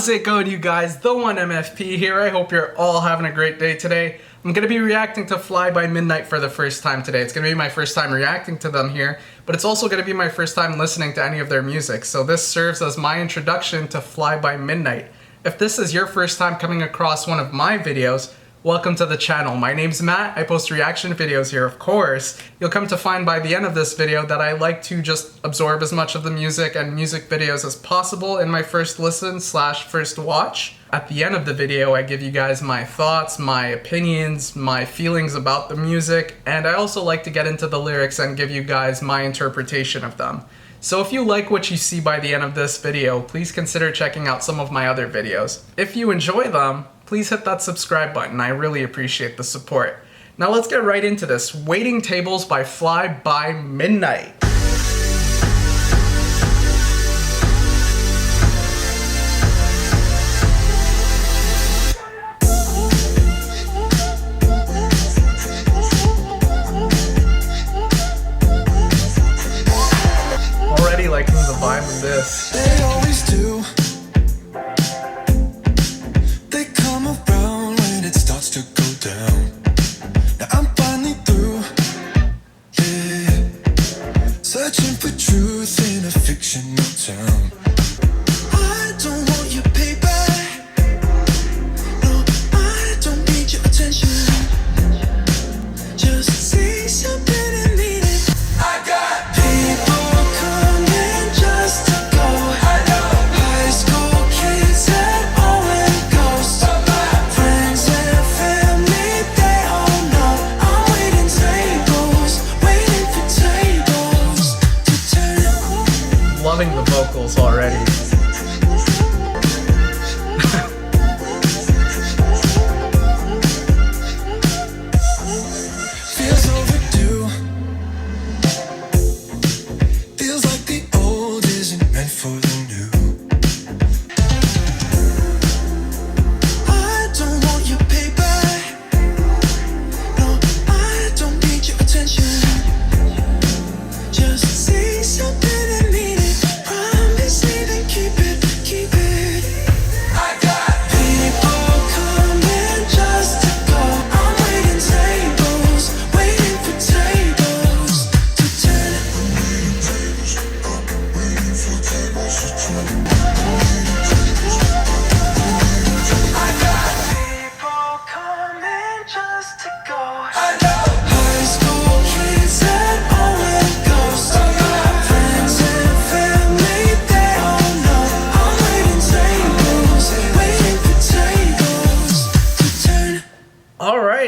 How's it going, you guys? The One MFP here. I hope you're all having a great day today. I'm going to be reacting to Fly by Midnight for the first time today. It's going to be my first time reacting to them here, but it's also going to be my first time listening to any of their music. So this serves as my introduction to Fly by Midnight. If this is your first time coming across one of my videos, welcome to the channel. My name's Matt. I post reaction videos here, of course. You'll come to find by the end of this video that I like to just absorb as much of the music and music videos as possible in my first listen / first watch. At the end of the video, I give you guys my thoughts, my opinions, my feelings about the music, and I also like to get into the lyrics and give you guys my interpretation of them. So if you like what you see by the end of this video, please consider checking out some of my other videos. If you enjoy them, please hit that subscribe button. I really appreciate the support. Now let's get right into this. Waiting Tables by Fly by Midnight. Already liking the vibe of this. They always do. To go down. Now I'm finally through, yeah. Searching for truth in a fictional town. I don't want your paper. No, I don't need your attention. Just say something and mean it. I got people coming just to go. I know. High school kids that always ghosts. Friends and loving the vocals already. Feels overdue. Feels like the old isn't meant for the new. I don't want your paper. No, I don't need your attention. Just say something.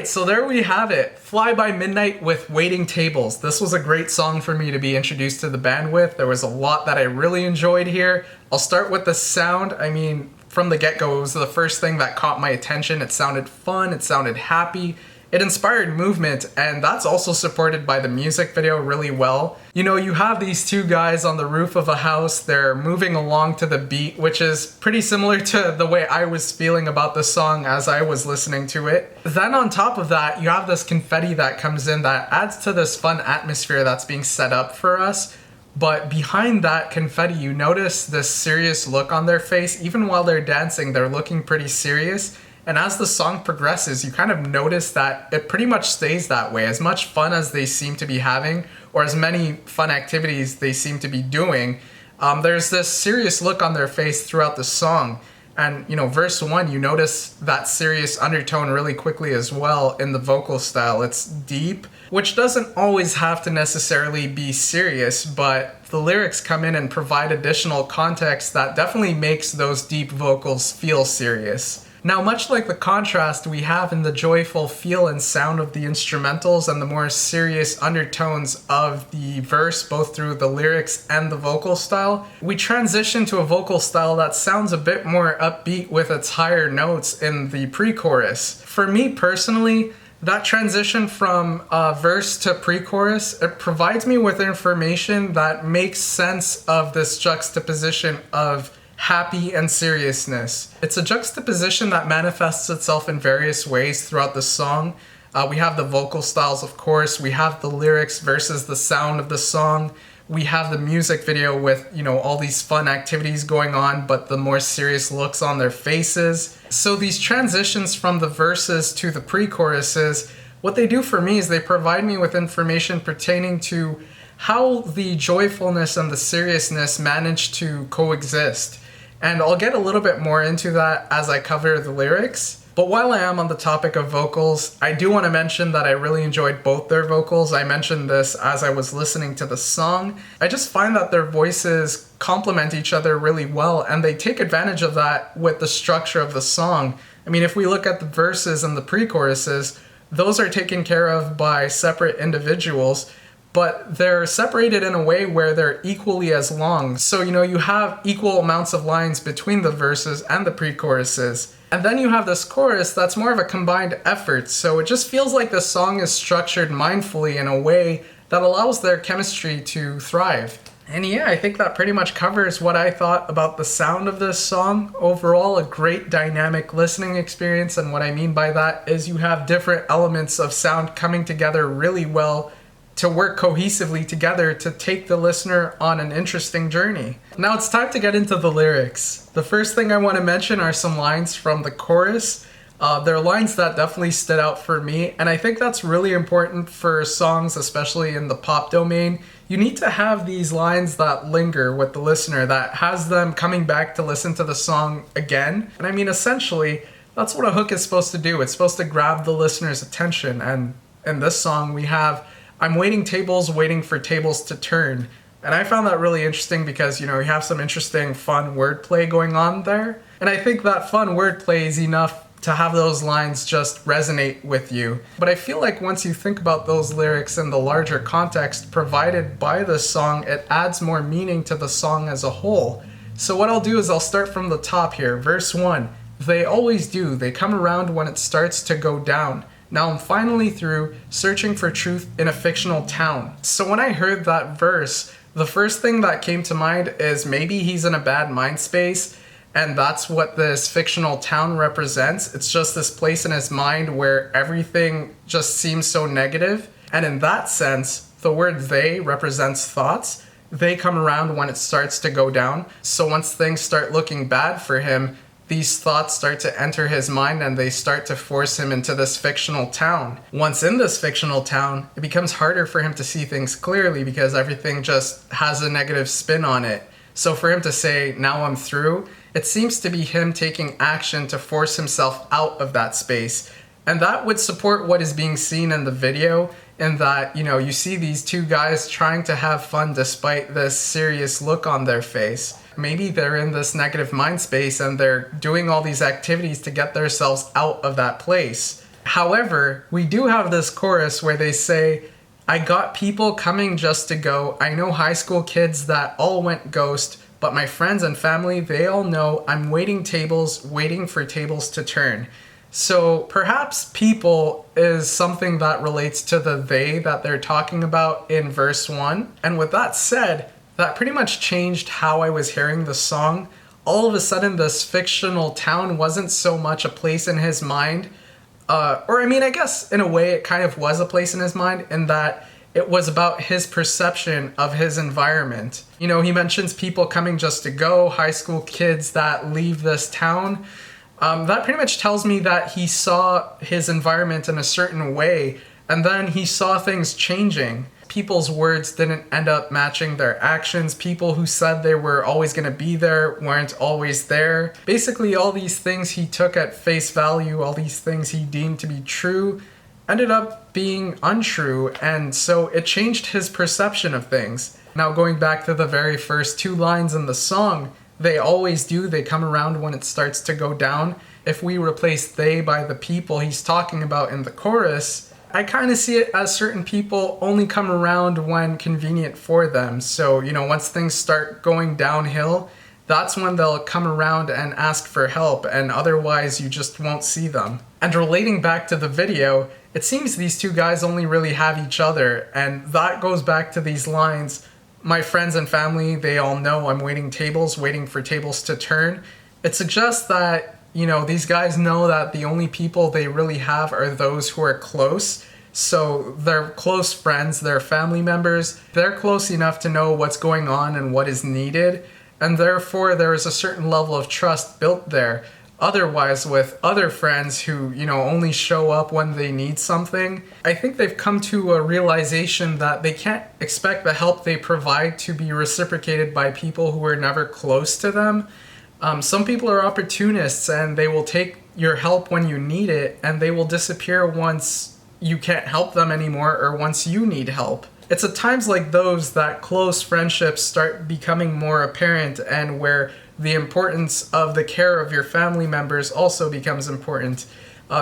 So there we have it, Fly by Midnight with Waiting Tables. This was a great song for me to be introduced to the band with. There was a lot that I really enjoyed here. I'll start with the sound. I mean, from the get-go, it was the first thing that caught my attention. It sounded fun, it sounded happy. It inspired movement, and that's also supported by the music video really well. You know, you have these two guys on the roof of a house, they're moving along to the beat, which is pretty similar to the way I was feeling about the song as I was listening to it. Then on top of that, you have this confetti that comes in that adds to this fun atmosphere that's being set up for us. But behind that confetti, you notice this serious look on their face. Even while they're dancing, they're looking pretty serious. And as the song progresses, you kind of notice that it pretty much stays that way. As much fun as they seem to be having, or as many fun activities they seem to be doing, there's this serious look on their face throughout the song. And, you know, verse 1, you notice that serious undertone really quickly as well in the vocal style. It's deep, which doesn't always have to necessarily be serious, but the lyrics come in and provide additional context that definitely makes those deep vocals feel serious. Now, much like the contrast we have in the joyful feel and sound of the instrumentals and the more serious undertones of the verse, both through the lyrics and the vocal style, we transition to a vocal style that sounds a bit more upbeat with its higher notes in the pre-chorus. For me personally, that transition from verse to pre-chorus, it provides me with information that makes sense of this juxtaposition of happy and seriousness. It's a juxtaposition that manifests itself in various ways throughout the song. We have the vocal styles, of course, we have the lyrics versus the sound of the song. We have the music video with, all these fun activities going on, but the more serious looks on their faces. So these transitions from the verses to the pre-choruses, what they do for me is they provide me with information pertaining to how the joyfulness and the seriousness manage to coexist. And I'll get a little bit more into that as I cover the lyrics. But while I am on the topic of vocals, I do want to mention that I really enjoyed both their vocals. I mentioned this as I was listening to the song. I just find that their voices complement each other really well, and they take advantage of that with the structure of the song. I mean, if we look at the verses and the pre-choruses, those are taken care of by separate individuals, but they're separated in a way where they're equally as long. So, you have equal amounts of lines between the verses and the pre-choruses. And then you have this chorus that's more of a combined effort, so it just feels like the song is structured mindfully in a way that allows their chemistry to thrive. And yeah, I think that pretty much covers what I thought about the sound of this song. Overall, a great dynamic listening experience, and what I mean by that is you have different elements of sound coming together really well to work cohesively together to take the listener on an interesting journey. Now it's time to get into the lyrics. The first thing I want to mention are some lines from the chorus. They're lines that definitely stood out for me, and I think that's really important for songs, especially in the pop domain. You need to have these lines that linger with the listener, that has them coming back to listen to the song again. And I mean, essentially, that's what a hook is supposed to do. It's supposed to grab the listener's attention, and in this song we have I'm waiting tables, waiting for tables to turn. And I found that really interesting because, you have some interesting fun wordplay going on there. And I think that fun wordplay is enough to have those lines just resonate with you. But I feel like once you think about those lyrics in the larger context provided by the song, it adds more meaning to the song as a whole. So what I'll do is I'll start from the top here. Verse 1, they always do. They come around when it starts to go down. Now I'm finally through searching for truth in a fictional town. So when I heard that verse, the first thing that came to mind is maybe he's in a bad mind space, and that's what this fictional town represents. It's just this place in his mind where everything just seems so negative. And in that sense, the word they represents thoughts. They come around when it starts to go down. So once things start looking bad for him, these thoughts start to enter his mind and they start to force him into this fictional town. Once in this fictional town, it becomes harder for him to see things clearly because everything just has a negative spin on it. So for him to say, now I'm through, it seems to be him taking action to force himself out of that space. And that would support what is being seen in the video, in that, you see these two guys trying to have fun despite this serious look on their face. Maybe they're in this negative mind space and they're doing all these activities to get themselves out of that place. However, we do have this chorus where they say, I got people coming just to go. I know high school kids that all went ghost, but my friends and family, they all know I'm waiting tables, waiting for tables to turn. So perhaps people is something that relates to the they that they're talking about in verse 1. And with that said, that pretty much changed how I was hearing the song. All of a sudden, this fictional town wasn't so much a place in his mind. I guess in a way it kind of was a place in his mind in that it was about his perception of his environment. He mentions people coming just to go, high school kids that leave this town. That pretty much tells me that he saw his environment in a certain way, and then he saw things changing. People's words didn't end up matching their actions. People who said they were always going to be there weren't always there. Basically, all these things he took at face value, all these things he deemed to be true, ended up being untrue, and so it changed his perception of things. Now, going back to the very first two lines in the song, they always do, they come around when it starts to go down. If we replace they by the people he's talking about in the chorus, I kind of see it as certain people only come around when convenient for them. So, once things start going downhill, that's when they'll come around and ask for help, and otherwise you just won't see them. And relating back to the video, it seems these two guys only really have each other, and that goes back to these lines, my friends and family, they all know I'm waiting tables, waiting for tables to turn. It suggests that, these guys know that the only people they really have are those who are close. So they're close friends, they're family members, they're close enough to know what's going on and what is needed, and therefore there is a certain level of trust built there. Otherwise, with other friends who, only show up when they need something, I think they've come to a realization that they can't expect the help they provide to be reciprocated by people who are never close to them. Some people are opportunists and they will take your help when you need it, and they will disappear once you can't help them anymore or once you need help. It's at times like those that close friendships start becoming more apparent, and where the importance of the care of your family members also becomes important,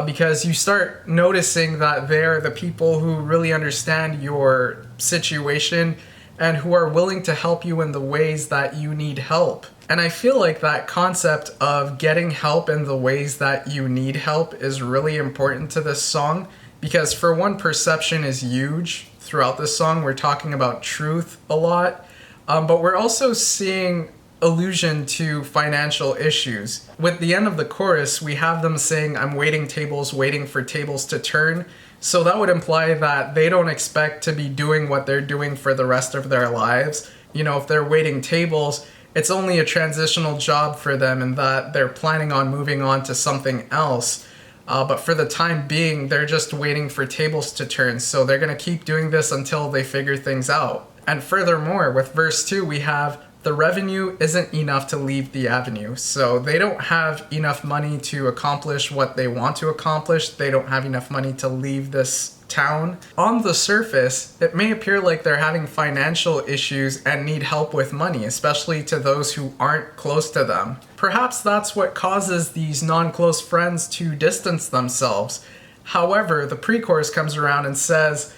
because you start noticing that they're the people who really understand your situation and who are willing to help you in the ways that you need help. And I feel like that concept of getting help in the ways that you need help is really important to this song, because for one, perception is huge throughout this song. We're talking about truth a lot, but we're also seeing allusion to financial issues. With the end of the chorus, we have them saying, "I'm waiting tables, waiting for tables to turn." So that would imply that they don't expect to be doing what they're doing for the rest of their lives. If they're waiting tables, it's only a transitional job for them, and that they're planning on moving on to something else. But for the time being, they're just waiting for tables to turn. So they're going to keep doing this until they figure things out. And furthermore, with verse 2, we have, "The revenue isn't enough to leave the avenue." So they don't have enough money to accomplish what they want to accomplish. They don't have enough money to leave this town. On the surface, it may appear like they're having financial issues and need help with money, especially to those who aren't close to them. Perhaps that's what causes these non-close friends to distance themselves. However, the pre-chorus comes around and says,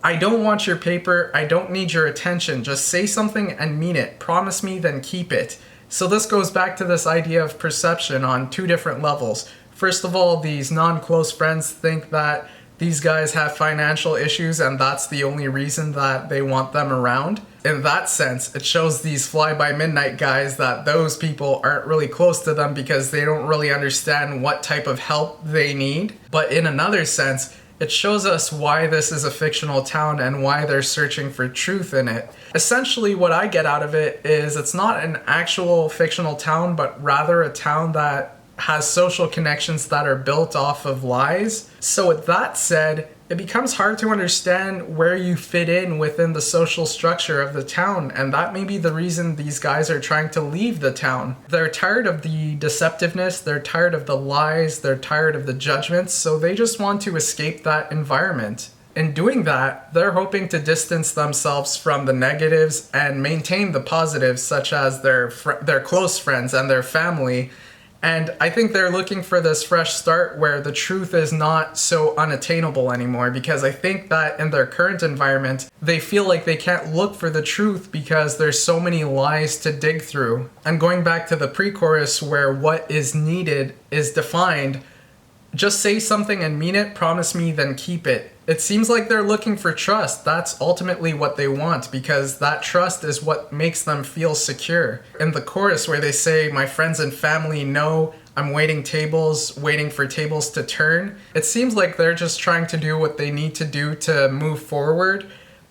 "I don't want your paper, I don't need your attention, just say something and mean it. Promise me, then keep it." So this goes back to this idea of perception on two different levels. First of all, these non-close friends think that these guys have financial issues and that's the only reason that they want them around. In that sense, it shows these fly-by-midnight guys that those people aren't really close to them because they don't really understand what type of help they need. But in another sense, it shows us why this is a fictional town and why they're searching for truth in it. Essentially, what I get out of it is it's not an actual fictional town, but rather a town that has social connections that are built off of lies. So with that said, it becomes hard to understand where you fit in within the social structure of the town, and that may be the reason these guys are trying to leave the town. They're tired of the deceptiveness, they're tired of the lies, they're tired of the judgments, so they just want to escape that environment. In doing that, they're hoping to distance themselves from the negatives and maintain the positives, such as their close friends and their family. And I think they're looking for this fresh start where the truth is not so unattainable anymore, because I think that in their current environment, they feel like they can't look for the truth because there's so many lies to dig through. And going back to the pre-chorus where what is needed is defined, "Just say something and mean it, promise me, then keep it." It seems like they're looking for trust. That's ultimately what they want, because that trust is what makes them feel secure. In the chorus where they say, "My friends and family know I'm waiting tables, waiting for tables to turn," it seems like they're just trying to do what they need to do to move forward,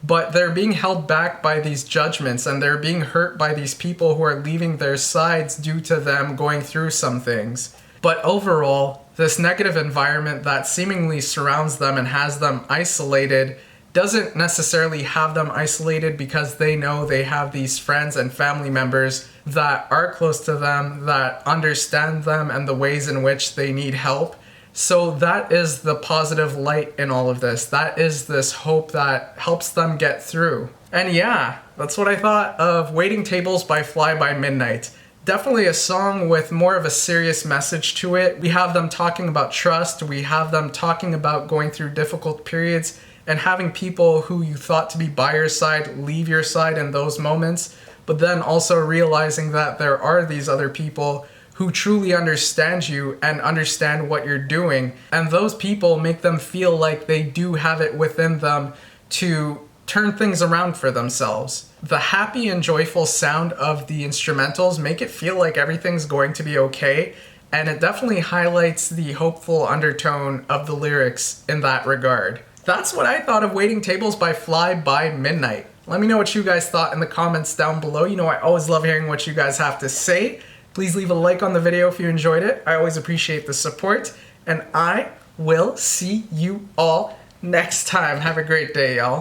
but they're being held back by these judgments, and they're being hurt by these people who are leaving their sides due to them going through some things. But overall, this negative environment that seemingly surrounds them and has them isolated doesn't necessarily have them isolated because they know they have these friends and family members that are close to them, that understand them and the ways in which they need help. So that is the positive light in all of this. That is this hope that helps them get through. And yeah, that's what I thought of Waiting Tables by Fly By Midnight. Definitely a song with more of a serious message to it. We have them talking about trust, we have them talking about going through difficult periods and having people who you thought to be by your side leave your side in those moments, but then also realizing that there are these other people who truly understand you and understand what you're doing, and those people make them feel like they do have it within them to turn things around for themselves. The happy and joyful sound of the instrumentals make it feel like everything's going to be okay, and it definitely highlights the hopeful undertone of the lyrics in that regard. that's what I thought of Waiting Tables by Fly By Midnight. Let me know what you guys thought in the comments down below. You know, I always love hearing what you guys have to say. Please leave a like on the video if you enjoyed it. I always appreciate the support. And I will see you all next time. Have a great day, y'all.